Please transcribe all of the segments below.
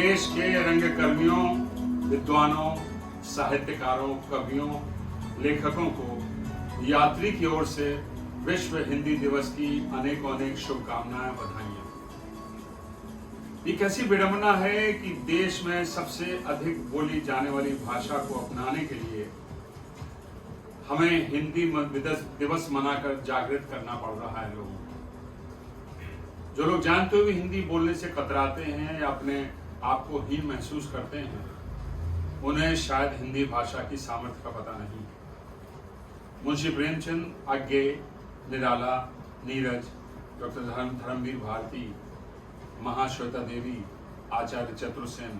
देश के रंगकर्मियों, विद्वानों, साहित्यकारों, कवियों, लेखकों को यात्री की ओर से विश्व हिंदी दिवस की अनेकों अनेक शुभकामनाएं, बधाइयां। ये कैसी विडंबना है कि देश में सबसे अधिक बोली जाने वाली भाषा को अपनाने के लिए हमें हिंदी दिवस मनाकर जागृत करना पड़ रहा है। लोगों को, जो लोग जानते हुए हिंदी बोलने से कतराते हैं या अपने आप को हीन महसूस करते हैं, उन्हें शायद हिंदी भाषा की सामर्थ्य का पता नहीं। मुंशी प्रेमचंद, आज्ञे, निराला, नीरज, डॉक्टर धर्मवीर भारती, महाश्वेता देवी, आचार्य चतुर्सेन,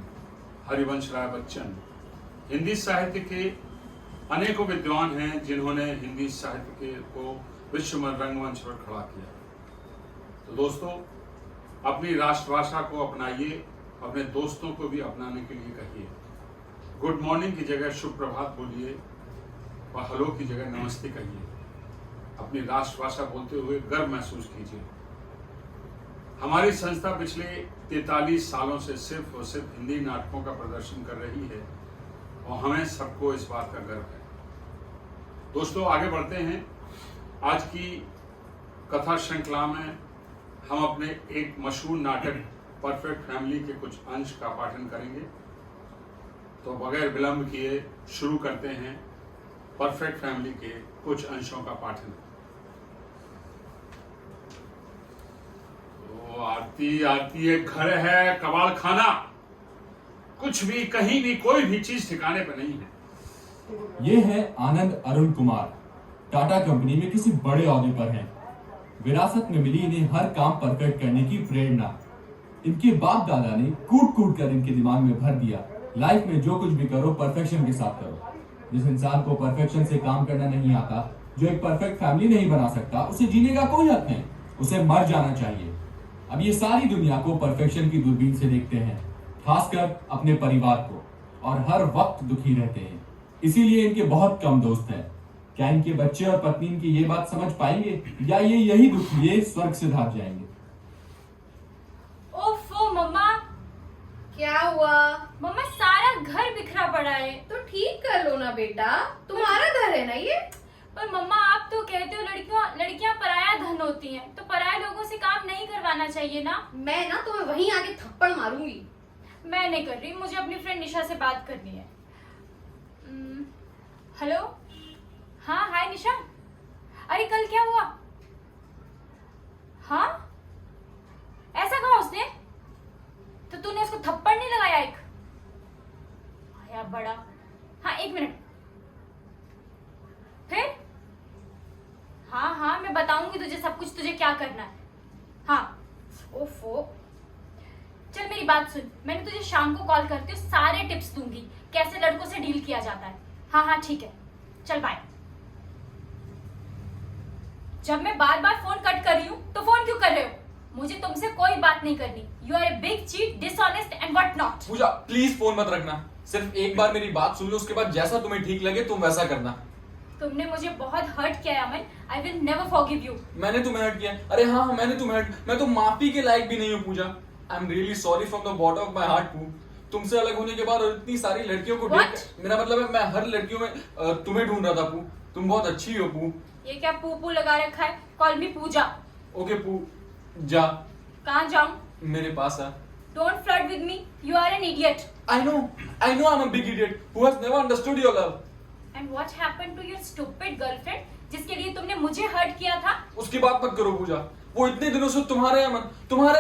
हरिवंश राय बच्चन, हिंदी साहित्य के अनेकों विद्वान हैं जिन्होंने हिंदी साहित्य को विश्व में रंगमंच पर खड़ा किया। तो दोस्तों, अपनी राष्ट्रभाषा को अपनाइए, अपने दोस्तों को भी अपनाने के लिए कहिए। गुड मॉर्निंग की जगह शुभ प्रभात बोलिए और हेलो की जगह नमस्ते कहिए। अपनी राष्ट्रभाषा बोलते हुए गर्व महसूस कीजिए। हमारी संस्था पिछले 43 सालों से सिर्फ और सिर्फ हिंदी नाटकों का प्रदर्शन कर रही है और हमें सबको इस बात का गर्व है। दोस्तों, आगे बढ़ते हैं। आज की कथा श्रृंखला में हम अपने एक मशहूर नाटक परफेक्ट फैमिली के कुछ अंश का पाठन करेंगे। तो बगैर विलंब किए शुरू करते हैं परफेक्ट फैमिली के कुछ अंशों का पाठन। तो आरती आरती एक घर है कबाड़ खाना, कुछ भी कहीं भी कोई भी चीज ठिकाने पर नहीं है। ये है आनंद अरुण कुमार, टाटा कंपनी में किसी बड़े ओहदे पर हैं। विरासत में मिली इन्हें हर काम परफेक्ट करने की प्रेरणा। इनके बाप दादा ने कूट कूट कर इनके दिमाग में भर दिया, लाइफ में जो कुछ भी करो परफेक्शन के साथ करो। जिस इंसान को परफेक्शन से काम करना नहीं आता, जो एक परफेक्ट फैमिली नहीं बना सकता, उसे जीने का कोई हक नहीं, उसे मर जाना चाहिए। अब ये सारी दुनिया को परफेक्शन की दूरबीन से देखते हैं, खासकर अपने परिवार को, और हर वक्त दुखी रहते हैं। इसीलिए इनके बहुत कम दोस्त हैं। क्या इनके बच्चे और पत्नी इनकी ये बात समझ पाएंगे या ये यही दुख लिए स्वर्ग से भाग जाएंगे? ओफो मम्मा, क्या हुआ? मम्मा सारा घर बिखरा पड़ा है। तो ठीक कर लो ना बेटा, तुम्हारा घर है ना ये। पर मम्मा, आप तो कहते हो लड़कियां पराया धन होती हैं, तो पराये लोगों से काम नहीं करवाना चाहिए ना। मैं ना तुम्हें वहीं आके थप्पड़ मारूंगी। मैं नहीं कर रही, मुझे अपनी फ्रेंड निशा से बात करनी है। हेलो, हाँ हाय निशा। अरे कल क्या हुआ? हाँ, ऐसा कहा उसने? तो तूने उसको थप्पड़ नहीं लगाया? एक आया बड़ा। हाँ एक मिनट, फिर? हाँ हाँ मैं बताऊंगी तुझे सब कुछ, तुझे क्या करना है। हाँ ओफो, चल मेरी बात सुन, मैंने तुझे शाम को कॉल करती हूँ, सारे टिप्स दूंगी कैसे लड़कों से डील किया जाता है। हाँ हाँ ठीक है, चल बाय। जब मैं बार बार फोन कट कर रही हूँ तो फोन क्यों कर रहे हो? मुझे तुमसे कोई बात नहीं करनी। You are a big cheat, dishonest and what not. Pooja please phone मत रखना, सिर्फ एक बार मेरी बात सुन लो, उसके बाद जैसा तुम्हें ठीक लगे तुम वैसा करना। तुमने मुझे बहुत हर्ट किया Aman, I will never forgive you. मैंने तुम्हें हर्ट किया? अरे हाँ मैंने तुम्हें हर्ट, मैं तो माफी के लायक भी नहीं हूँ Pooja. I am really sorry from the bottom of my heart Poo. तुमसे अलग होने के बाद और इतनी सारी लड़कियों को मेरा मतलब है मैं हर लड़कियों में तुम्हें ढूंढ रहा था पू। तुम बहुत अच्छी हो पू। ये क्या पू पू लगा रखा है? कॉल मी पूजा। ओके पू, जा। कहाँ जाऊँ? मेरे पास आ। Don't flirt with me, you are an idiot. I know I'm a big idiot who has never understood your love. And what happened to your stupid girlfriend, जिसके लिए तुमने मुझे हर्ट किया था? उसकी बात मत करो पूजा, वो इतने दिनों से तुम्हारे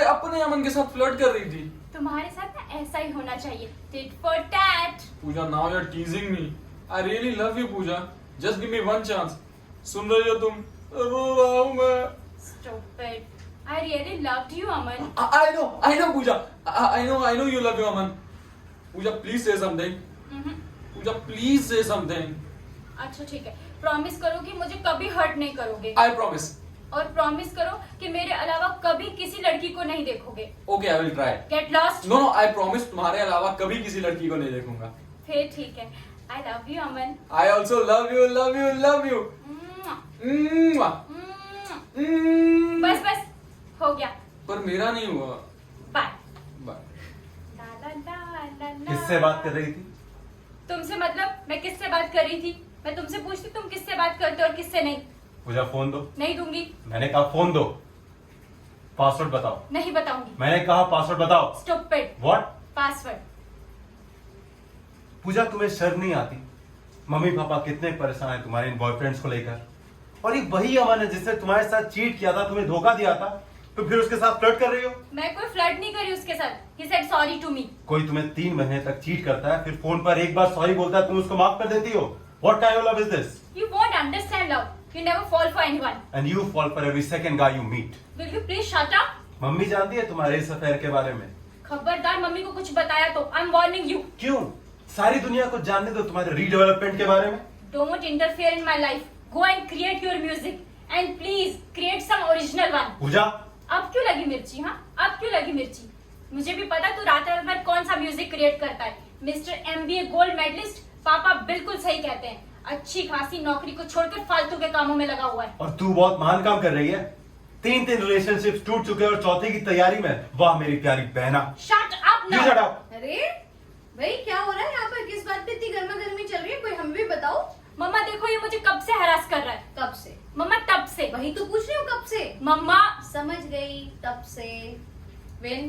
अपने अमन के साथ फ्लर्ट कर रही थी। तुम्हारे साथ ना ऐसा ही होना चाहिए, tit for tat। Puja now you're teasing me. I really love you Puja. Just give me one chance. सुन रही हो तुम? रो रहा हूँ मैं। Stupid. I really loved you Aman. I know Puja. I know you love you Aman. Puja please say something. Puja please say something. अच्छा ठीक है, promise करो कि मुझे कभी हर्ट नहीं करोगे। I promise. और प्रॉमिस करो कि मेरे अलावा कभी किसी लड़की को नहीं देखोगे। Okay, I will try. Get lost. No, I promise तुम्हारे अलावा कभी किसी लड़की को नहीं देखूंगा। फिर ठीक है, I love you Aman. I also love you. बस हो गया। पर मेरा नहीं हुआ। बाय। बाय। ला ला ला। किससे बात कर रही थी? तुमसे मतलब मैं किससे बात कर रही थी? मैं तुमसे पूछती तुम किससे बात करते हो और किससे नहीं? पूजा फोन दो। नहीं दूंगी। मैंने कहा फोन दो। पासवर्ड बताओ। नहीं बताऊंगी। मैंने कहा पासवर्ड बताओ। स्टूपिड। व्हाट? पासवर्ड। पूजा तुम्हें शर्म नहीं आती? मम्मी पापा कितने परेशान हैं तुम्हारे इन बॉयफ्रेंड्स को लेकर, और ये वही अमन है जिसने तुम्हारे साथ चीट किया था, तुम्हें धोखा दिया था, तो फिर उसके साथ फ्लर्ट कर रही हो? मैं कोई फ्लर्ट नहीं करी उसके साथ। He said sorry to me. कोई तुम्हें 3 महीने तक चीट करता है, फिर फोन पर एक बार सॉरी बोलता है, तुम उसको माफ कर देती हो? What kind of love is this? You won't understand love. You never fall for anyone. And you fall for every second guy you meet. Will you please shut up? Mummy जानती है तुम्हारे इस अफेयर के बारे में? खबरदार mummy को कुछ बताया तो I'm warning you. क्यों? सारी दुनिया को जानने दो तुम्हारे रीडेवलपमेंट के बारे में। Don't interfere in my life. Go and create your music. And please create some original one. पूजा, अब क्यों लगी मिर्ची? हाँ, अब क्यों लगी मिर्ची? मुझे भी पता तू रात रात भर कौन सा म्यूजिक क्रिएट करता है। मिस्टर MBA गोल्ड मेडलिस्ट, पापा बिल्कुल सही कहते हैं। अच्छी खासी नौकरी को छोड़कर फालतू के कामों में लगा हुआ है। और तू बहुत महान काम कर रही है। 3 रिलेशनशिप्स टूट चुके हैं और चौथे की तैयारी में। वाह मेरी प्यारी बहना। Shut up You now. shut up. अरे भाई क्या हो रहा है यहाँ पर? किस बात पे इतनी गर्मा गर्मी चल रही है? कोई हमें भी बताओ। मम्मा देखो ये मुझे कब से हरास कर रहा है। कब से? मम्मा तब से। वही तो पूछ रही हूँ, कब से? मम्मा समझ गई, तब से। विन,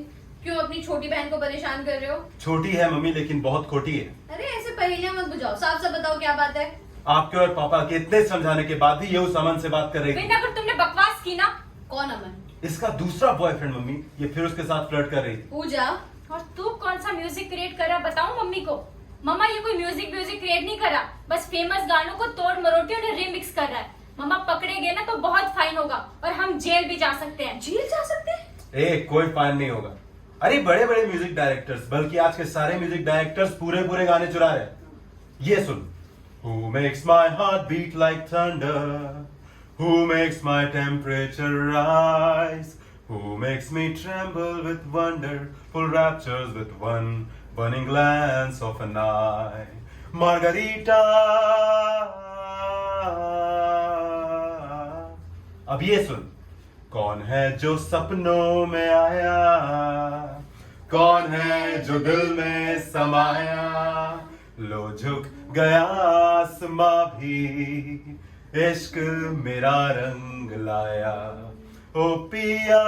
क्यों अपनी छोटी बहन को परेशान कर रहे हो? छोटी है मम्मी लेकिन बहुत खोटी है। अरे ऐसे पहेलियां मत बुझाओ, साफ साफ बताओ क्या बात है। आपके और पापा के इतने समझाने के बाद भी ये उस अमन से बात कर रही विन थी। अगर तुमने बकवास की ना। कौन अमन? इसका दूसरा बॉयफ्रेंड मम्मी, ये फिर उसके साथ फ्लर्ट कर रही थी। पूजा, और तू कौन सा म्यूजिक क्रिएट कर रहा बताऊं मम्मी को? मम्मा ये कोई म्यूजिक क्रिएट नहीं कर रहा, बस फेमस गानों को तोड़ मरोड़ के उन्हें रिमिक्स कर रहा है। मम्मा पकड़े गए ना तो बहुत फाइन होगा और हम जेल भी जा सकते हैं। जेल जा सकते हैं? कोई फाइन नहीं होगा। अरे बड़े बड़े म्यूजिक डायरेक्टर्स, बल्कि आज के सारे म्यूजिक डायरेक्टर्स पूरे पूरे गाने चुरा रहे हैं। ये सुन। Who makes my heart beat like thunder? Who makes my temperature rise? Who makes me tremble with wonder? Full raptures with one burning glance of an eye. Margarita. अब ये सुन। कौन है जो सपनों में आया? कौन है जो दिल में समाया? लो झुक गया आसमां भी, इश्क मेरा रंग लाया। ओ पिया।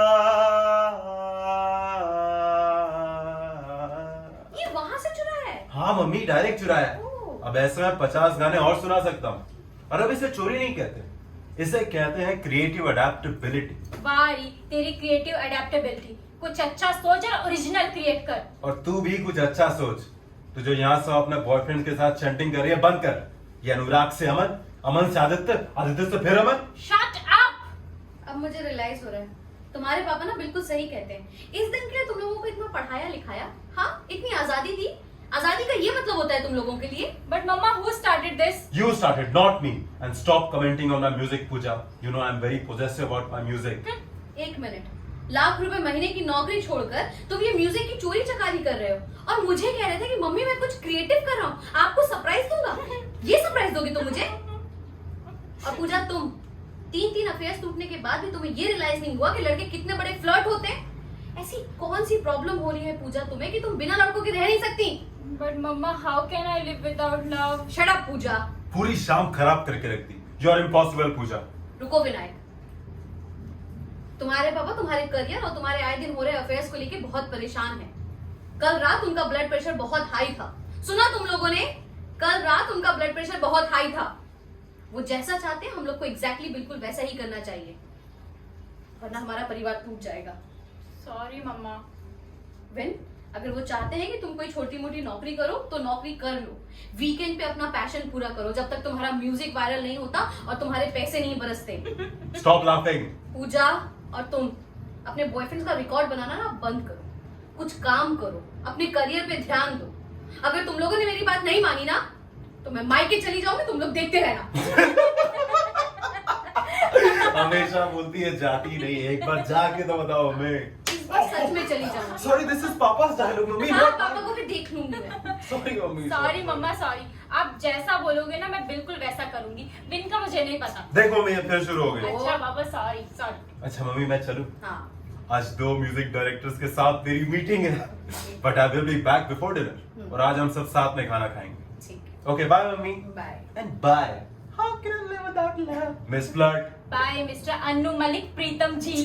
ये वहां से चुरा है? हाँ मम्मी, डायरेक्ट चुराया। ओह। अब ऐसे में 50 गाने और सुना सकता हूँ। और अब इसे चोरी नहीं कहते, इसे कहते हैं क्रिएटिव अडेप्टेबिलिटी। वारी तेरी क्रिएटिव अडेप्टेबिलिटी। कुछ अच्छा सोच और ओरिजिनल क्रिएट कर। और तू भी कुछ अच्छा सोच। तू जो यहाँ से अपने बॉयफ्रेंड के साथ चैटिंग कर रही है, बंद कर। ये अनुराग से अमन, अमन से आदित्य, आदित्य से फिर अमन। Shut up. अब मुझे रियलाइज हो रहा है, तुम्हारे पापा ना बिल्कुल सही कहते हैं। इस दिन के लिए तुम लोगों को इतना पढ़ाया लिखाया, हाँ इतनी आजादी दी। आजादी का ये मतलब होता है तुम लोगों के लिए? But mama who started this? You started, not me. And stop commenting on my music, Pooja. You know I'm very possessive about my music. 1 minute, lakh रुपए महीने की नौकरी छोड़कर तुम ये म्यूजिक की चोरी चकारी कर रहे हो और मुझे कह रहे थे कि मम्मी मैं कुछ क्रिएटिव कर रहा हूँ, आपको सरप्राइज दूंगा। ये सरप्राइज दोगे तुम मुझे? और पूजा तुम 3 अफेयर्स टूटने के बाद भी तुम्हें ये रियलाइज नहीं हुआ कि लड़के कितने बड़े फ्लर्ट होते हैं? ऐसी कौन सी प्रॉब्लम हो रही है पूजा तुम्हें कि तुम बिना लड़कों के रह नहीं सकती? बट मम्मा how can I live without love? Shut up Pooja. पूरी शाम खराब करके रख दी। You are impossible, Pooja. रुको विनायक, तुम्हारे पापा तुम्हारे करियर और तुम्हारे आए दिन हो रहे अफेयर्स को लेके बहुत परेशान हैं। कल रात उनका ब्लड प्रेशर बहुत हाई था। सुना तुम लोगों ने? कल रात उनका ब्लड प्रेशर बहुत हाई था। वो जैसा चाहते हैं हम लोग को एग्जैक्टली बिल्कुल वैसा ही करना चाहिए, वरना हमारा परिवार टूट जाएगा। सॉरी मम्मा। विन, अगर वो चाहते हैं कि तुम कोई छोटी मोटी नौकरी करो तो नौकरी कर लो। वीकेंड पे अपना पैशन पूरा करो जब तक तुम्हारा म्यूजिक वायरल नहीं होता और तुम्हारे पैसे नहीं बरसते। Stop laughing. पूजा और तुम अपने बॉयफ्रेंड का रिकॉर्ड बनाना ना बंद करो, कुछ काम करो, अपने करियर पे ध्यान दो। अगर तुम लोगों ने मेरी बात नहीं मानी ना तो मैं मायके चली जाऊंगी, तुम लोग देखते रहना। हमेशा बोलती है जाती नहीं, एक बार जाके तो बताओ हमें। इस बार सच में चली जाऊंगी। Sorry, this is Papa's dialogue, mummy. हाँ, पापा को भी देख लूंगी मैं। Sorry, mummy. सॉरी मम्मा सॉरी। आप जैसा बोलोगे ना मैं बिल्कुल वैसा करूंगी। बिन का मुझे नहीं पता। देखो मम्मी, अब फिर शुरू हो गई। अच्छा पापा सॉरी सॉरी। अच्छा मम्मी, मैं चलूं? हाँ। आज 2 म्यूजिक डायरेक्टर्स के साथ मेरी मीटिंग है, but I will be back before dinner, और आज हम सब साथ में खाना खाएंगे। ठीक है, ओके, बाय मम्मी bye. And bye. How can I live without love? Miss flirt. Bye mister Annu Malik Pritam ji.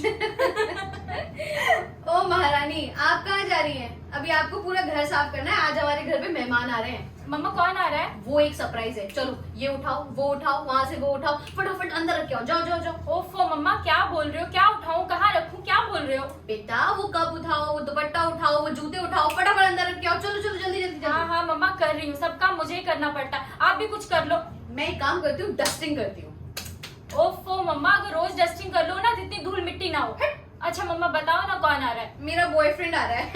ओ महारानी, आप कहाँ जा रही हैं? अभी आपको पूरा घर साफ करना है, आज हमारे घर पे मेहमान आ रहे हैं। मम्मा कौन आ रहा है? वो एक सरप्राइज है। चलो ये उठाओ, वो उठाओ, वहाँ से वो उठाओ, फटाफट अंदर रख के आओ। जाओ जाओ जाओ। ओफो मम्मा क्या बोल रहे हो? क्या उठाऊं, कहाँ रखूं, क्या बोल रहे हो? बेटा वो कप उठाओ, वो दुपट्टा उठाओ, वो जूते उठाओ, फटाफट अंदर रख के आओ। चलो चलो जल्दी जल्दी हाँ जल्दी। हाँ मम्मा कर रही हूँ, सब काम मुझे ही करना पड़ता है, आप भी कुछ कर लो। मैं एक काम करती हूँ, डस्टिंग करती हूँ। ओफो मम्मा अगर रोज डस्टिंग कर लो ना तो इतनी धूल मिट्टी ना हो। अच्छा मम्मा बताओ ना कौन आ रहा है? मेरा बॉयफ्रेंड आ रहा है।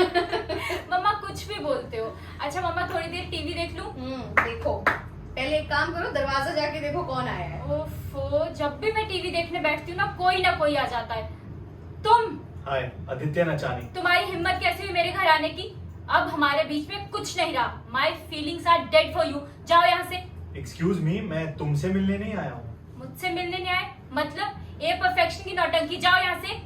मम्मा कुछ भी बोलते हो। अच्छा मम्मा थोड़ी देर टीवी देख लूं? देखो, पहले एक काम करो, दरवाजा जाके देखो कौन आया है। ओफो जब भी मैं टीवी देखने बैठती हूँ ना कोई आ जाता है। तुम हाय, आदित्य नचानी। तुम्हारी हिम्मत कैसे हुई मेरे घर आने की? अब हमारे बीच में कुछ नहीं रहा। My feelings are dead for you. जाओ यहाँ से। एक्सक्यूज मी, मैं तुमसे मिलने नहीं आया हूँ। मुझसे मिलने नहीं आए मतलब ए परफेक्शन की नौटंकी। जाओ यहाँ से।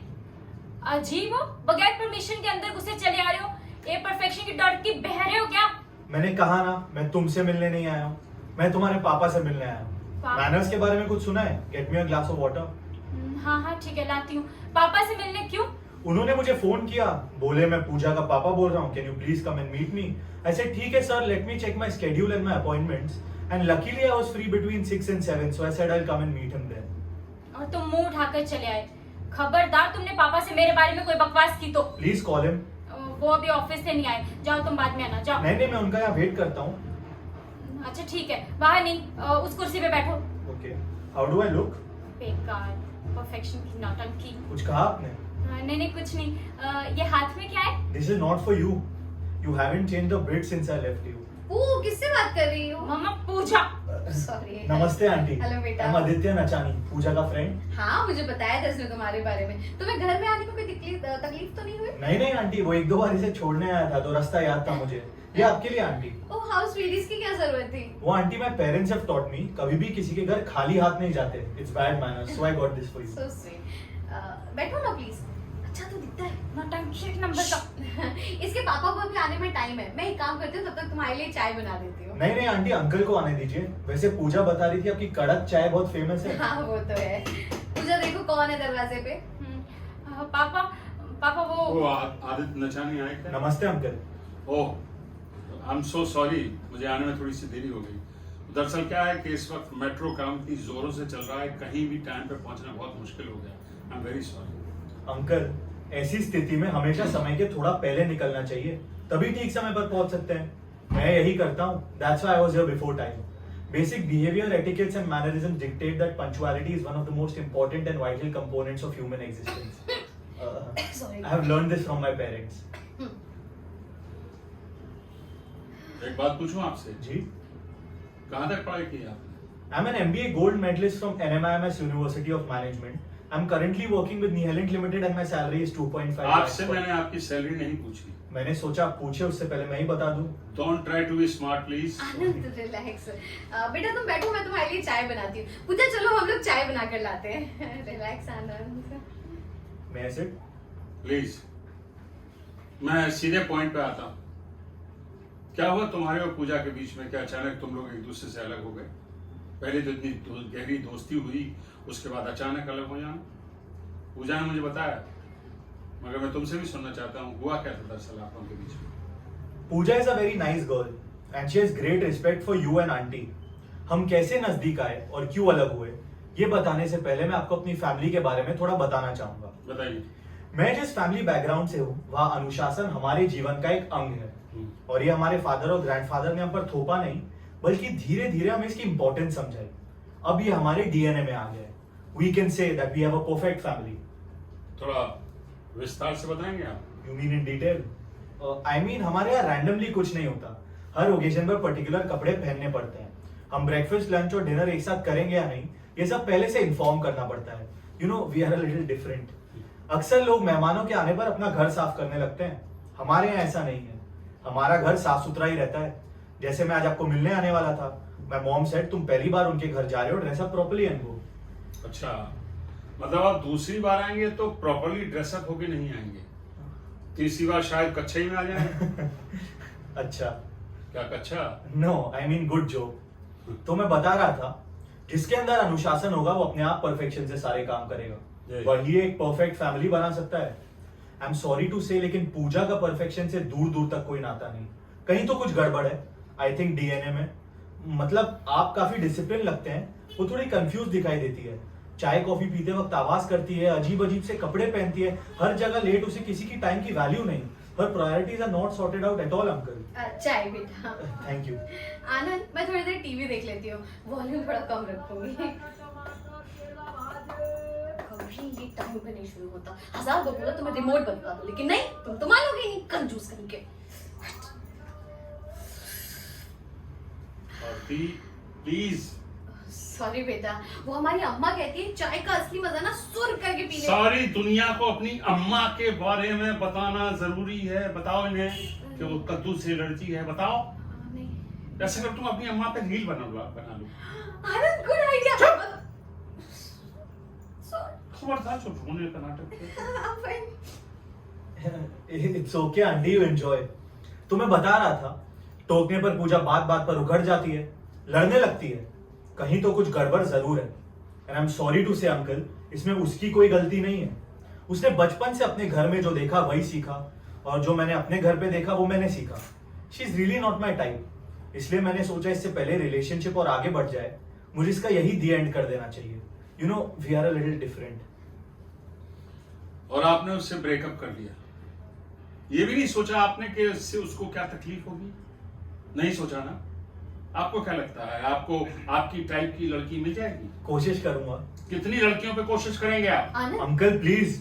अजीब हो, बगैर परमिशन के अंदर घुसे चले आ रहे हो। ए परफेक्शन की नौटंकी बह रहे हो क्या? मैंने कहा ना, मैं तुमसे मिलने नहीं आया हूँ, मैं तुम्हारे पापा से मिलने आया हूँ। पापा? मैनर्स के बारे में कुछ सुना है? Get me a glass of water. हाँ हाँ ठीक है लाती हूँ। पापा से मिलने क्यों? उन्होंने मुझे फोन किया, बोले मैं पूजा का पापा बोल रहा हूँ, can you please come and meet me. I said ठीक है sir, let me check my schedule and my appointments, and luckily I was free between 6 and 7, so I said I'll come and meet him there. और तुम मुंह उठाकर चले आए। खबरदार तुमने पापा से मेरे बारे में कोई बकवास की तो। Please call him. वो अभी ऑफिस से नहीं आए। जाओ तुम बाद में आना। जाओ। नहीं, मैं उनका यहाँ वेट करता हूँ। अच्छा ठीक है, बाहर नहीं, उस कुर्सी पे बैठो। Okay. How do I look? बेकार परफेक्शन की नौटंकी। कुछ कहा आपने? नहीं कुछ नहीं। ये हाथ में क्या है? This is not for you. You haven't changed a bit since I left you. ओ, किससे बात कर रही हो? मम्मा पूजा। सॉरी। नमस्ते आंटी। हेलो बेटा। I'm आदित्य नचानी, पूजा का फ्रेंड। हाँ मुझे बताया था इसने तुम्हारे बारे में। तुम्हें घर में आने में कोई तकलीफ तो नहीं हुई? नहीं आंटी, वो 1-2 बार इसे छोड़ने आया था तो रास्ता याद था मुझे। ये आपके लिए आंटी। ओह हाउ स्वीट, इसकी क्या जरूरत थी? वो aunty, my parents have taught me कभी भी किसी के घर खाली हाथ नहीं जाते। It's bad manners, so I got this for you. So sweet. बैठो ना प्लीज। अच्छा तो दिखता है। नौटंकी एक नंबर का। इसके पापा को अभी आने में टाइम है। मैं एक काम करती हूँ, तब तक तुम्हारे लिए चाय बना देती हूँ। नहीं आंटी, अंकल को आने दीजिए। वैसे पूजा बता रही थी आपकी कड़क चाय बहुत फेमस है। हाँ वो तो है। पूजा देखो कौन है दरवाजे पे। पापा वो आदित्य नचानी आए क्या? नमस्ते uncle. Oh I am so sorry, मुझे आने में थोड़ी सी देरी हो गई। दरअसल क्या है कि इस वक्त मेट्रो काम इतनी जोरों से चल रहा है, कहीं भी टाइम पे पहुंचना बहुत मुश्किल हो गया। I am very sorry. Uncle, ऐसी स्थिति में हमेशा समय के थोड़ा पहले निकलना चाहिए, तभी ठीक समय पर पहुंच सकते हैं। मैं यही करता हूँ। That's why I was here before time. Basic behavior, etiquettes and mannerisms dictate that punctuality is one of the most important and vital components of human existence. Sorry. I have learned this from my parents. एक बात पूछूं आपसे, जी, कहाँ तक पढ़ाई की आपने? I'm an MBA gold medalist from NMIMS University of Management. I'm currently working with Nihelent Limited and my salary is 2.5 आपसे lakhs. मैंने आपकी सैलरी नहीं पूछी। मैंने सोचा आप पूछे, उससे पहले मैं ही बता दूं। Don't try to be smart please. Anand relax. बेटा तुम बैठो, मैं तुम्हारे लिए चाय बनाती हूँ। पूजा चलो हम लोग चाय बना कर लाते हैं। रिलैक्स आनंद। मैं सिट। प्लीज, मैं सीधे पॉइंट पे आता हूँ। क्या हुआ तुम्हारे और पूजा के बीच में? क्या अचानक तुम लोग एक दूसरे से अलग हो गए? पहले तो इतनी गहरी दोस्ती हुई, उसके बाद अचानक अलग हो जाना। पूजा ने मुझे बताया, मगर मैं तुमसे भी सुनना चाहता हूँ, हुआ क्या था दरअसल आप लोगों के बीच में? Pooja is a very nice girl and she has great respect for you and aunty. हम कैसे नजदीक आए और क्यों अलग हुए, ये बताने से पहले मैं आपको अपनी फैमिली के बारे में थोड़ा बताना चाहूंगा। बताइए। मैं जिस फैमिली बैकग्राउंड से हूँ, वहाँ अनुशासन हमारे जीवन का एक अंग है। और ये हमारे फादर और ग्रैंडफादर ने हम पर थोपा नहीं, बल्कि धीरे धीरे हमें इसकी इंपॉर्टेंस समझाई। अब ये हमारे डीएनए में आ गया है। We can say that we have a perfect family. थोड़ा विस्तार से बताएंगे आप? You mean in detail? I mean हमारे यहाँ रैंडमली कुछ नहीं होता। हर ओकेजन पर पर्टिकुलर कपड़े पहनने पड़ते हैं। हम ब्रेकफास्ट, लंच और डिनर एक साथ करेंगे या नहीं, ये सब पहले से इन्फॉर्म करना पड़ता है। You know, we are a little different. अक्सर लोग मेहमानों के आने पर अपना घर साफ करने लगते हैं। हमारे यहाँ ऐसा नहीं है। हमारा घर साफ सुथरा ही रहता है। जैसे मैं आज आपको मिलने आने वाला था, माय मॉम सेड तुम पहली बार उनके घर जा रहे हो, dress up properly and go. अच्छा, मतलब आप दूसरी बार आएंगे तो प्रॉपरली ड्रेसअप होके नहीं आएंगे, तीसरी बार शायद कच्छे ही में आ जाएंगे। अच्छा, क्या कच्छा? No I mean good job. तो मैं बता रहा था, जिसके अंदर अनुशासन होगा वो अपने आप परफेक्शन से सारे काम करेगा, वही एक परफेक्ट फैमिली बना सकता है। आई एम सॉरी टू से, लेकिन पूजा का परफेक्शन से दूर दूर तक कोई नाता नहीं। कहीं तो कुछ गड़बड़ है, आई थिंक डीएनए में। मतलब आप काफी डिसिप्लिन लगते हैं, वो थोड़ी कंफ्यूज दिखाई देती है। चाय कॉफी पीते वक्त आवाज करती है, अजीब अजीब से कपड़े पहनती है, हर जगह लेट, उसे किसी की टाइम की वैल्यू नहीं। Her priorities are not sorted out at all uncle. चाय बेटा। Thank you. आनंद, मैं थोड़ी देर टीवी देख लेती हूँ, वॉल्यूम थोड़ा कम रखूंगी। कभी ये टाइम पे नहीं शुरू होता। 1000 बार बोला तुम्हें रिमोट बदला दो, लेकिन नहीं, तुम तो मानोगे नहीं, कंजूस कहीं के। प्लीज। सॉरी बेटा, वो हमारी अम्मा कहती है चाय का असली मजा ना सुर करके पीने। सारी दुनिया को अपनी अम्मा के बारे में बताना जरूरी है। बताओ इन्हें कि वो कद्दू से एलर्जी है। बताओ। नहीं। ऐसे कर तुम अपनी अम्मा पे रील बना लो। आनंद, गुड आइडिया। खबरदार जो रोने का नाटक किया। It's okay aunty, you enjoy. तो मैं बता रहा था, टोकने पर पूजा बात बात पर उखड़ जाती है, लड़ने लगती है। कहीं तो कुछ गड़बड़ जरूर है। And I am sorry to say uncle, इसमें उसकी कोई गलती नहीं है। उसने बचपन से अपने घर में जो देखा वही सीखा, और जो मैंने अपने घर पे देखा वो मैंने सीखा। She is really not my type. इसलिए मैंने सोचा इससे पहले रिलेशनशिप और आगे बढ़ जाए, मुझे इसका यही दी एंड कर देना चाहिए। You know, we are a little different. और आपने उससे ब्रेकअप कर लिया। ये भी नहीं सोचा आपने कि इससे उसको क्या तकलीफ होगी? नहीं सोचा ना? आपको क्या लगता है आपको आपकी टाइप की लड़की मिल जाएगी? कोशिश करूंगा। कितनी लड़कियों पे कोशिश करेंगे आप? आनंद, अंकल प्लीज।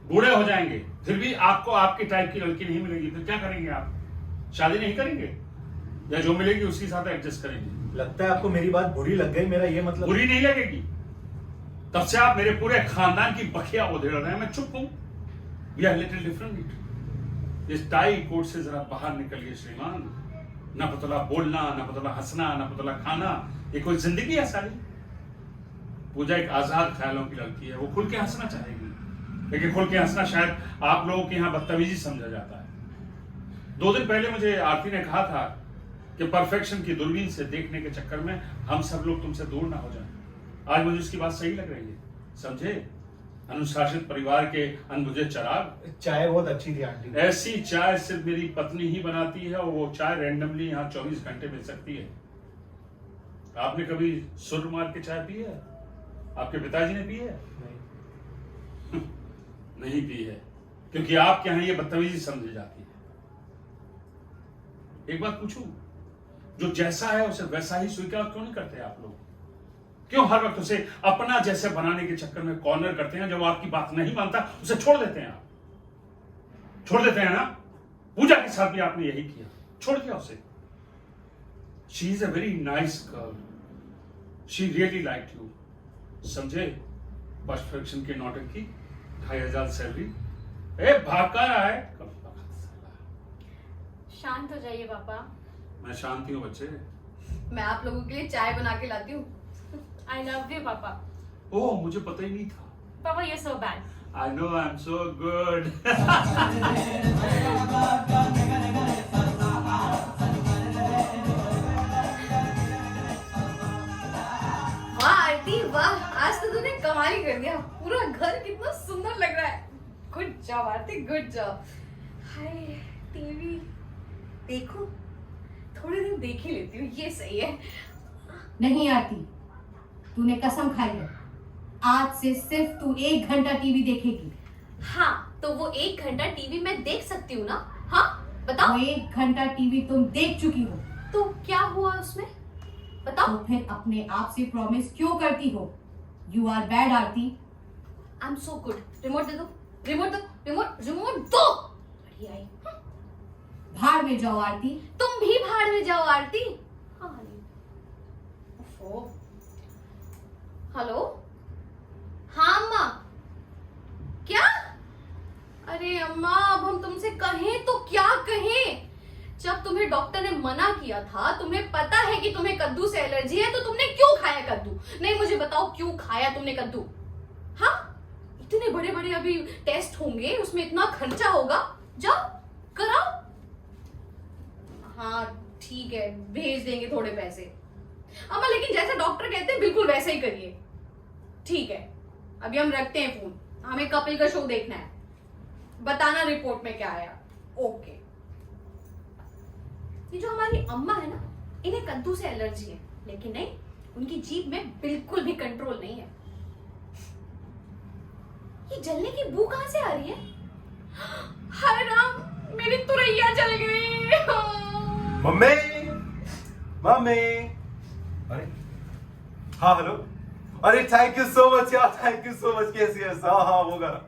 बूढ़े हो जाएंगे फिर भी आपको आपकी टाइप की लड़की नहीं मिलेगी, फिर क्या करेंगे आप? शादी नहीं करेंगे या जो मिलेगी उसके साथ एडजस्ट करेंगे? लगता है आपको मेरी बात बुरी लग गई। मेरा ये मतलब बुरी नहीं लगेगी। तब से आप मेरे पूरे खानदान की बखिया उधेड़ रहे हैं, मैं चुप हूं। We are little different. इस टाई कोट से जरा बाहर निकलिए श्रीमान। ना पतला बोलना, ना पतला हंसना, ना पतला खाना, ये कोई जिंदगी है सारी? पूजा एक आजाद ख्यालों की लड़की है, वो खुल के हंसना चाहेगी, लेकिन खुल के हंसना शायद आप लोगों के यहाँ बदतमीजी समझा जाता है। 2 दिन पहले मुझे आरती ने कहा था कि परफेक्शन की दूरबीन से देखने के चक्कर में हम सब लोग तुमसे दूर ना हो जाएं। आज मुझे उसकी बात सही लग रही है, समझे? अनुशासित परिवार के अनबुझे चिराग। चाय बहुत अच्छी थी आंटी। ऐसी चाय सिर्फ मेरी पत्नी ही बनाती है, और वो चाय रैंडमली यहाँ 24 घंटे मिल सकती है। आपने कभी सुर मार के चाय पी है? आपके पिताजी ने पी है? नहीं पी है, क्योंकि आपके यहाँ ये बदतमीजी समझी जाती है। एक बात पूछूं, जो जैसा है उसे वैसा ही स्वीकार क्यों नहीं करते आप लोग? क्यों हर वक्त उसे अपना जैसे बनाने के चक्कर में कॉर्नर करते हैं? जब आपकी बात नहीं मानता उसे छोड़ देते हैं। आप छोड़ देते हैं ना? पूजा के साथ भी आपने यही किया, छोड़ दिया उसे। She is a very nice girl, she really like you, समझे? परफेक्शन के नौटंकी, 2500 सैलरी, भाग का रहा है। शांत हो जाइए पापा। मैं शांति हूँ बच्चे। मैं आप लोगों के लिए चाय बना के लाती हूँ। आई लव यू पापा। ओह, मुझे पता ही नहीं था। पापा you're so bad. I know, I'm so good. वाह आरती, वाह, आज तो तूने कमाल ही कर दिया। पूरा घर कितना सुंदर लग रहा है। गुड जॉब आरती, गुड जॉब। हाय टीवी देखो, थोड़ी देर देख ही लेती हूँ, ये सही है। नहीं आती, तूने कसम खाई है, आज से सिर्फ तू 1 घंटा टीवी देखेगी। हाँ, तो वो 1 घंटा टीवी मैं देख सकती हूँ ना? हाँ बताओ। वो 1 घंटा टीवी तुम देख चुकी हो, तो क्या हुआ उसमें, बताओ। तो फिर अपने आप से प्रॉमिस क्यों करती हो? You are bad Aarti. I am so good. Remote दे दो, रिमोट दो, रिमोट दो। बढ़िया आई। भाड़ में जाओ आरती। तुम भी भाड़ में जाओ आरती। हाँ, हेलो, हाँ अम्मा, क्या? अरे अम्मा, अब हम तुमसे कहें तो क्या कहें? जब तुम्हें डॉक्टर ने मना किया था, तुम्हें पता है कि तुम्हें कद्दू से एलर्जी है, तो तुमने क्यों खाया कद्दू? नहीं, मुझे बताओ क्यों खाया तुमने कद्दू? हाँ, इतने बड़े बड़े अभी टेस्ट होंगे, उसमें इतना खर्चा होगा, जाओ कराओ। हाँ ठीक है, भेज देंगे थोड़े पैसे। अम्मा लेकिन जैसा डॉक्टर कहते हैं बिल्कुल वैसा ही करिए। ठीक है, अभी हम रखते हैं फोन, हमें कपिल का शो देखना है, बताना रिपोर्ट में क्या आया। ओके। ये जो हमारी अम्मा है ना, इन्हें कद्दू से एलर्जी है, लेकिन नहीं, उनकी जीभ में बिल्कुल भी कंट्रोल नहीं है। ये जलने की बू कहां से आ रही है? हाय राम, मेरी तुरैया जल गई। Mummy, mummy. अरे हाँ हेलो। अरे थैंक यू सो मच यार, थैंक यू सो मच। कैसी है? हाँ हाँ वो गाना,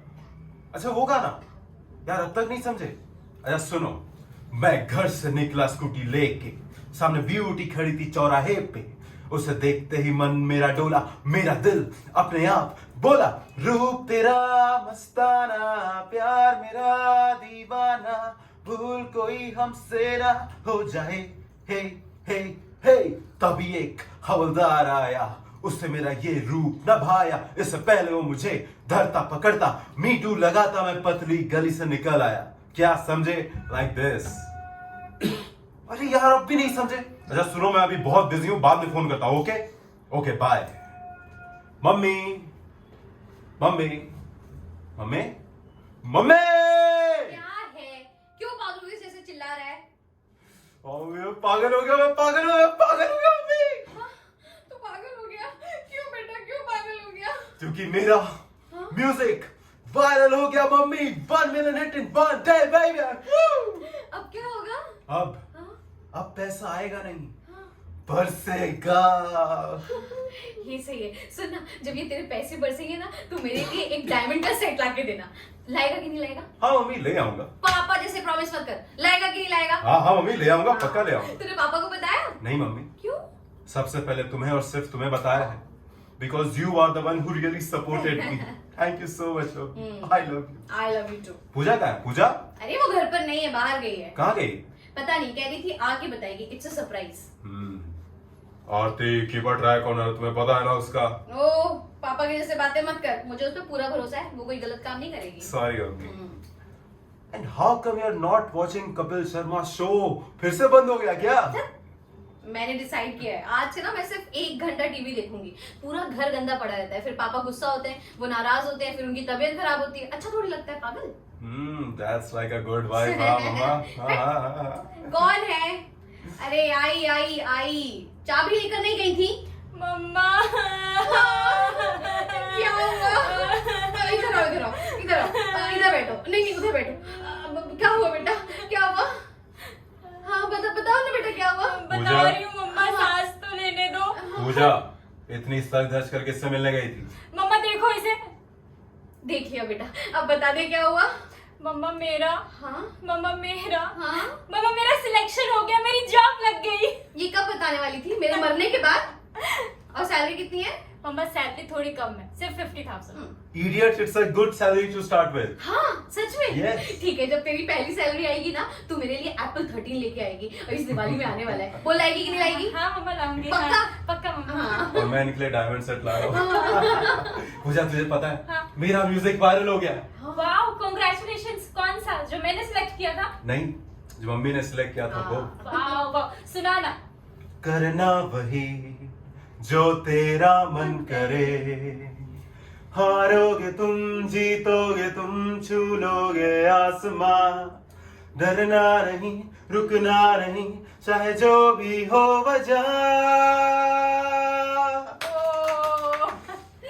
अच्छा वो गाना यार अब तक नहीं समझे। अच्छा सुनो, मैं घर से निकला स्कूटी लेके, सामने ब्यूटी खड़ी थी चौराहे पे, उसे देखते ही मन मेरा डोला, मेरा दिल अपने आप बोला, रूप तेरा मस्ताना, प्यार मेरा दीवाना, भूल कोई हमसे ना हो जाए, हे हे हे। तभी एक हवलदार आया, उससे मेरा ये रूप न भाया, इससे पहले वो मुझे धरता पकड़ता, मीटू लगाता, मैं पतली गली से निकल आया। क्या समझे? Like this. अरे यार अब भी नहीं समझे? अच्छा सुनो, मैं अभी बहुत बिजी हूं, बाद में फोन करता हूं। Okay okay bye. Mummy, mummy, mummy, mummy. क्या है? क्यों पागलों के जैसे चिल्ला रहा है? मैं पागल हो गया, मैं पागल हो गया, पागल हो गया मम्मी। हाँ, तू पागल हो गया? क्यों बेटा, क्यों पागल हो गया? क्योंकि मेरा म्यूजिक वायरल हो गया mummy. 1 million hit in 1 day baby. अब क्या होगा? अब हाँ? अब पैसा आएगा नहीं, हाँ? बरसेगा। ये सही है। सुन ना, जब ये तेरे पैसे बरसेंगे ना, तो मेरे लिए एक डायमंड का सेट लाके देना। लाएगा कि नहीं लाएगा? हाँ मम्मी ले आऊंगा। पापा जैसे प्रॉमिस मत कर, लाएगा कि नहीं लाएगा? हाँ हाँ मम्मी ले आऊंगा, पक्का ले आऊंगा। तूने पापा को बताया? नहीं मम्मी, क्यों? सबसे पहले तुम्हें और सिर्फ तुम्हें बताया है, because you are the one who really supported me. Thank you so much, I love you. I love you too. Pooja कहाँ है? पूजा अरे वो घर पर नहीं है, बाहर गई है। कहाँ गई? पता नहीं, कह रही थी आके बताएगी, it's a surprise. Aarti keyboard try corner, तुम्हें पता है ना उसका। ओ पापा के जैसे बातें मत कर, मुझे उस पर पूरा भरोसा है, वो कोई गलत काम नहीं करेगी। Sorry mummy. And how come you are not watching Kapil Sharma show? फिर से बंद हो गया क्या? मैंने डिसाइड किया है, आज से ना मैं सिर्फ 1 घंटा टीवी देखूंगी। पूरा घर गंदा पड़ा रहता है, फिर पापा गुस्सा होते हैं, वो नाराज होते हैं, फिर उनकी तबीयत खराब होती है। अच्छा थोड़ी लगता है पागल? That's like a good wife. हाँ मम्मा। हाँ। कौन है? अरे आई आई आई, चाबी लेकर नहीं गई थी? मम्मा। क्या हुआ? इधर आओ, इधर आओ, इधर आओ, इधर बैठो। नहीं नहीं उधर बैठो। क्या हुआ बेटा, क्या हुआ? हाँ बताओ ना बेटा, क्या हुआ? बता रही हूँ मम्मा, सांस तो लेने दो। पूजा इतनी सर दर्द करके किससे मिलने गई थी? मम्मा देखो इसे। देख लिया बेटा, अब बता दे क्या हुआ? मम्मा मेरा, हाँ मम्मा मेरा, हाँ, मम्मा मेरा सिलेक्शन हो गया, मेरी जॉब लग गई। ये कब बताने वाली थी? मेरे मरने के बाद? और सैलरी कितनी है? मम्मा सैलरी थोड़ी कम है, सिर्फ 50,000। Idiot, it's a good salary to start with. हाँ सच में? Yes. ठीक है, जब तेरी पहली सैलरी आएगी ना, तू मेरे लिए एप्पल 13 लेके आएगी, और इस दिवाली में आने वाला है। वो लाएगी कि नहीं लाएगी? हाँ मम्मा लाऊंगी। पक्का? हाँ, पक्का मम्मा। हाँ। और मैं निकले डायमंड सेट ला रहा हूँ। पूजा तुझे पता है हाँ। मेरा म्यूजिक वायरल हो गया। Wow, congratulations. कौन सा? जो मैंने सिलेक्ट किया था? नहीं, जो मम्मी ने सिलेक्ट किया था वो। वाओ वाओ, सुना ना। करना वही जो तेरा मन करे, हारोगे तुम, जीतोगे तुम, छू लोगे आसमां, डरना नहीं, रुकना नहीं, चाहे जो भी हो वजह।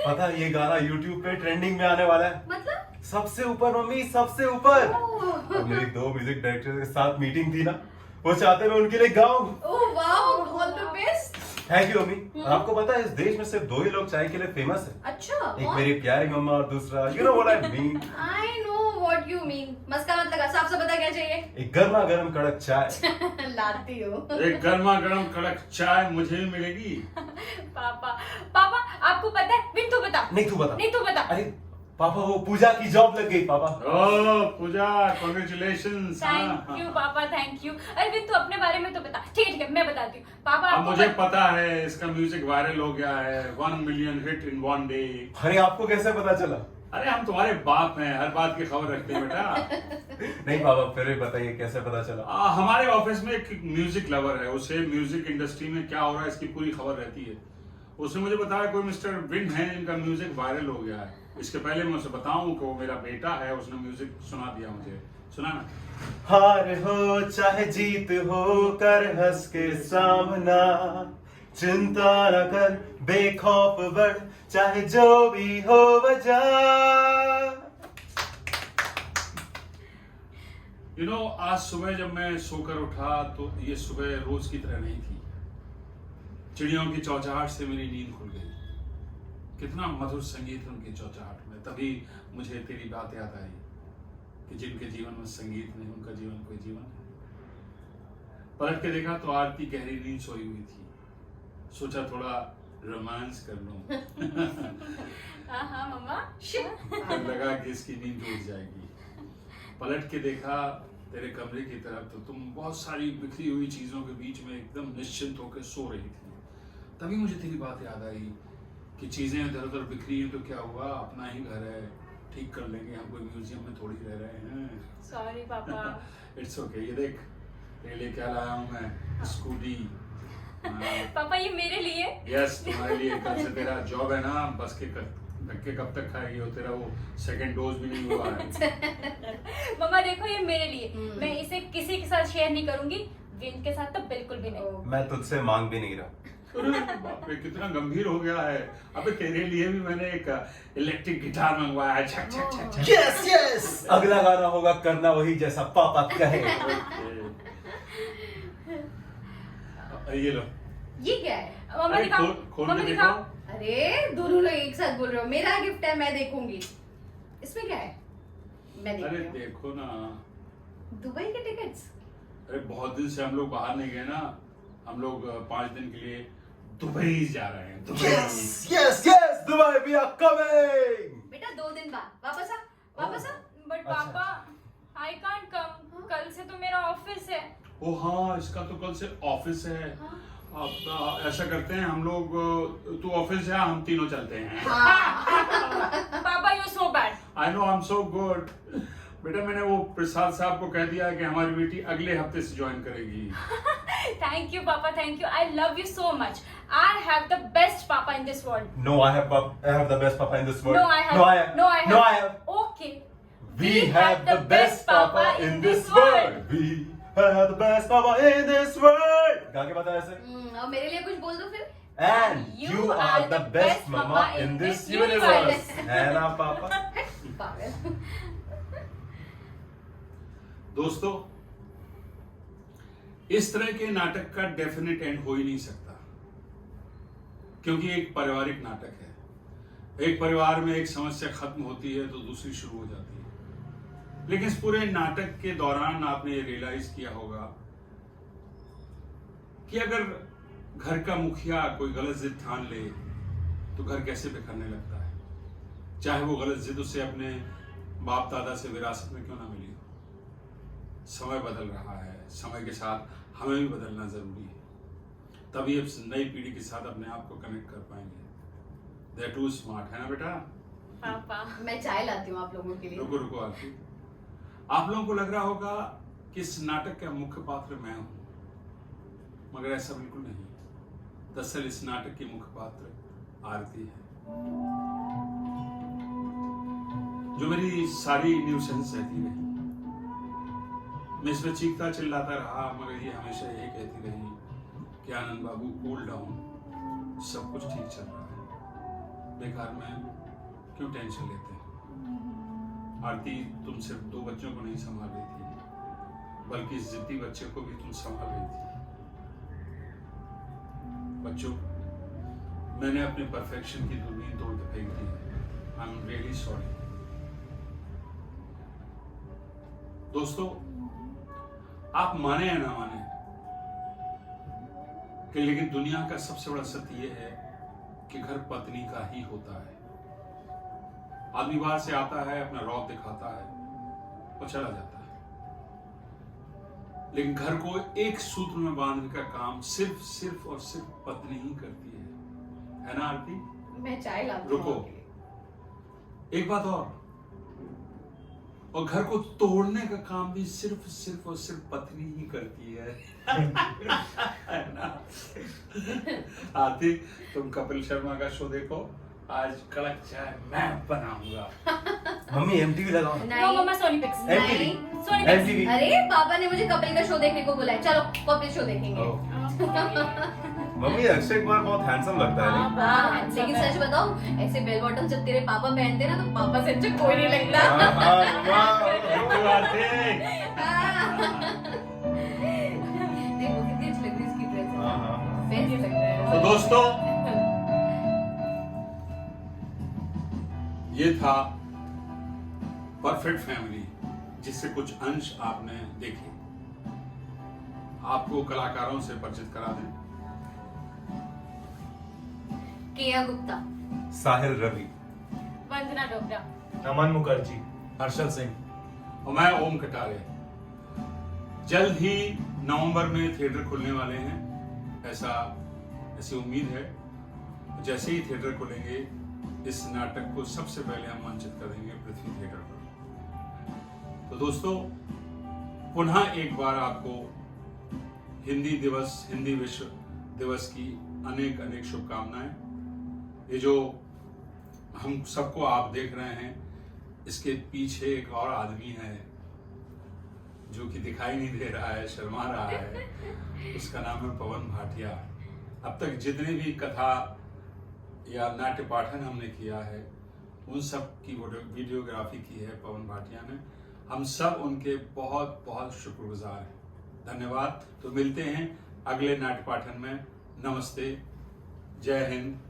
पता है ये गाना YouTube पे ट्रेंडिंग में आने वाला है। मतलब? सबसे ऊपर मम्मी, सबसे ऊपर। ओह। अब मेरी 2 म्यूजिक डायरेक्टर के साथ मीटिंग थी ना, वो चाहते मैं उनके लिए गाऊं। Oh wow, all the best. Thank you मम्मी। और आपको पता है इस देश में सिर्फ 2 ही लोग चाय के लिए फेमस है। अच्छा, एक कौन? मेरी प्यारी मम्मा और दूसरा you know what I mean, I know what you mean। मस्का मत लगा, साफ साफ बता क्या चाहिए? एक गर्मा गर्म कड़क चाय। लाती हूँ। एक गर्मा गर्म कड़क चाय मुझे भी मिलेगी। पापा, पापा आपको पता है? विन तू बता। नहीं तू बता। नहीं तू बता। अरे पापा वो पूजा की जॉब लग गई पापा। ओह पूजा, कॉन्ग्रेचुलेशंस। थैंक यू पापा, थैंक यू। अरे विन तू अपने बारे में तो बता। ठीक है ठीक है, मैं बताती हूँ। पापा अब आपको मुझे पता है इसका म्यूजिक वायरल हो गया है, 1 मिलियन हिट इन 1 डे। अरे आपको कैसे पता चला? अरे हम तुम्हारे बाप हैं, हर बात की खबर रखते हैं बेटा। नहीं पापा, फिर भी बताइए कैसे पता चला? हमारे ऑफिस में एक म्यूजिक लवर है, उसे म्यूजिक इंडस्ट्री में क्या हो रहा है इसकी पूरी खबर रहती है। उसने मुझे बताया कोई मिस्टर विन है जिनका म्यूजिक वायरल हो गया है। इसके पहले मैं उसे बताऊं कि वो मेरा बेटा है, उसने म्यूजिक सुना दिया मुझे। सुना ना? हार हो चाहे जीत हो, कर हंस के सामना, चिंता न कर बेखौफ बढ़, चाहे जो भी हो वजह। यू नो, आज सुबह जब मैं सोकर उठा तो ये सुबह रोज की तरह नहीं थी। चिड़ियों की चौचहाट से मेरी नींद खुल गई। कितना मधुर संगीत उनकी चौचहाट में। तभी मुझे तेरी बात याद आई कि जिनके जीवन में संगीत नहीं, उनका जीवन कोई जीवन है। पलट के देखा तो आरती गहरी नींद सोई हुई थी। सोचा थोड़ा रोमांस कर लूं। हाँ मम्मा। फिर लगा कि इसकी नींद टूट जाएगी। पलट के देखा तेरे कमरे की तरफ तो तुम बहुत सारी बिखरी हुई चीजों के बीच में एकदम निश्चिंत होकर सो रही थी। तभी मुझे तेरी बात याद आई कि चीजें इधर उधर बिखरी हैं तो क्या हुआ, अपना ही घर है, ठीक कर लेंगे, हम कोई म्यूजियम में थोड़ी रह रहे हैं। सॉरी पापा। It's okay. ये देख तेरे लिए क्या लाया हूँ मैं, स्कूटी। पापा ये मेरे लिए? यस, तुम्हारे लिए। कल से तेरा जॉब है ना, बस के धक्के कब तक खाएगी हो, तेरा वो सेकंड डोज भी नहीं हुआ है। मम्मा देखो ये मेरे लिए, मैं इसे किसी के साथ शेयर नहीं करूंगी, विन के साथ तो बिल्कुल भी नहीं। मैं तुझसे मांग भी नहीं रहा। अरे बाप रे, कितना गंभीर हो गया है। अबे तेरे लिए भी मैंने एक इलेक्ट्रिक गिटार मंगवाया है। छक छक छक छक। यस यस, अगला गाना होगा करना वही जैसा पापा कहे। ये लो। ये क्या है? मम्मा अरे दिखाओ, खोल मम्मा के दिखाओ। देखो। अरे दोनों लोग एक साथ बोल रहे हो, मेरा गिफ्ट है, मैं देखूंगी। इसमें क्या है? मैं देख अरे रही हूँ। देखो ना। दुबई के टिकट्स। अरे बहुत दिन से हम लोग बाहर नहीं गए ना। हम लोग 5 दिन के लिए दुबई जा रहे हैं। Dubai. Yes yes yes, Dubai we are coming. बेटा 2 दिन बाद वापस आ, वापस आ। बट अच्छा। पापा आई कांट कम, कल से तो मेरा ऑफिस है। ओ हाँ, इसका तो कल से ऑफिस है। अब ऐसा करते हैं हम लोग, तू ऑफिस जा, हम तीनों चलते हैं। पापा you so bad. I know, I am so good. बेटा मैंने वो प्रसाद साहब को कह दिया है कि हमारी बेटी अगले हफ्ते से ज्वाइन करेगी। थैंक यू पापा, thank you. I love you so much. I have the best पापा in this world. No, I have the best papa in this world. No, I have. No, I have. No, I have. No, I have. Okay. We have the best papa in this world. We have the best papa in this world. गा के बता ऐसे. और मेरे लिए कुछ बोल दो फिर। And you are the best mama in this universe. है ना पापा? पागल। दोस्तों, इस तरह के नाटक का डेफिनेट एंड हो ही नहीं सकता, क्योंकि एक पारिवारिक नाटक है। एक परिवार में एक समस्या खत्म होती है तो दूसरी शुरू हो जाती है। लेकिन इस पूरे नाटक के दौरान आपने ये रियलाइज किया होगा कि अगर घर का मुखिया कोई गलत जिद ठान ले तो घर कैसे बिखरने लगता है, चाहे वो गलत जिद उसे अपने बाप दादा से विरासत में क्यों ना मिली हो। समय बदल रहा है, समय के साथ हमें भी बदलना जरूरी है, तभी अब नई पीढ़ी के साथ अपने आप को कनेक्ट कर पाएंगे। They are too smart, है ना बेटा? पापा मैं चाय लाती हूँ आप लोगों के लिए। रुको रुको आरती, आप लोगों को लग रहा होगा कि इस नाटक का मुख्य पात्र मैं हूं, मगर ऐसा बिल्कुल नहीं। दरअसल इस नाटक की मुख्य पात्र आरती है, जो मेरी सारी न्यूसेंस रहती रही। मैं इसमें चीखता चिल्लाता रहा, मगर ये हमेशा यही कहती रही कि आनंद बाबू कूल डाउन, सब कुछ ठीक चल रहा है, बेकार में क्यों टेंशन लेते हैं। आरती, तुम सिर्फ 2 बच्चों को नहीं संभाल रही थी, बल्कि इस जिद्दी बच्चे को भी तुम संभाल रही थी। बच्चों, मैंने अपने परफेक्शन की दूरबीन तोड़ के फेंक दी है। आई एम रियली सॉरी। दोस्तों, आप माने या ना माने कि लेकिन दुनिया का सबसे बड़ा सत्य यह है कि घर पत्नी का ही होता है। आदमी बाहर से आता है, अपना रौब दिखाता है और चला जाता है, लेकिन घर को एक सूत्र में बांधने का काम सिर्फ और सिर्फ पत्नी ही करती है ना आरती? मैं चाय लाती हूँ रुको, आपके लिए। एक बात और घर को तोड़ने का काम भी सिर्फ और सिर्फ पत्नी ही करती है। है ना? आरती, तुम कपिल शर्मा का शो देखो, आज कड़क चाय मैं बनाऊंगा। मम्मी एमटीवी लगाओ ना। नो मम्मा, Sony Pix. MTV Sony Pix. MTV अरे पापा ने मुझे कपिल का शो देखने को बुलाया, चलो कपिल शो देखेंगे। मम्मी अक्षय कुमार बहुत हैंडसम लगता है नहीं? हाँ, लेकिन सच बताओ, ऐसे बेल बॉटम जब तेरे पापा पहनते ना, तो पापा से अच्छा कोई नहीं लगता। देखो कितनी अच्छी लग रही है इसकी ड्रेस। फैंसी लग रहा है। तो दोस्तों, ये था परफेक्ट फैमिली, जिससे कुछ अंश आपने देखे। आपको कलाकारों से परिचित करा दें। केया गुप्ता, साहिल रवि, वंदना डोगरा, नमन मुखर्जी, हर्षल सिंह और मैं ओम कटारे। जल्द ही नवंबर में थिएटर खुलने वाले हैं, ऐसी उम्मीद है। जैसे ही थिएटर खुलेंगे, इस नाटक को सबसे पहले हम मंचित करेंगे पृथ्वी थिएटर पर। तो दोस्तों, पुनः एक बार आपको हिंदी विश्व दिवस की अनेक अनेक शुभकामनाएं। ये जो हम सबको आप देख रहे हैं, इसके पीछे एक और आदमी है जो कि दिखाई नहीं दे रहा है, शर्मा रहा है। उसका नाम है पवन भाटिया। अब तक जितने भी कथा या नाट्य पाठन हमने किया है, उन सब की वीडियोग्राफी की है पवन भाटिया ने। हम सब उनके बहुत बहुत शुक्रगुजार हैं। धन्यवाद। तो मिलते हैं अगले नाट्य पाठन में। नमस्ते, जय हिंद,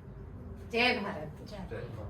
जय भारत। जय। जय मां।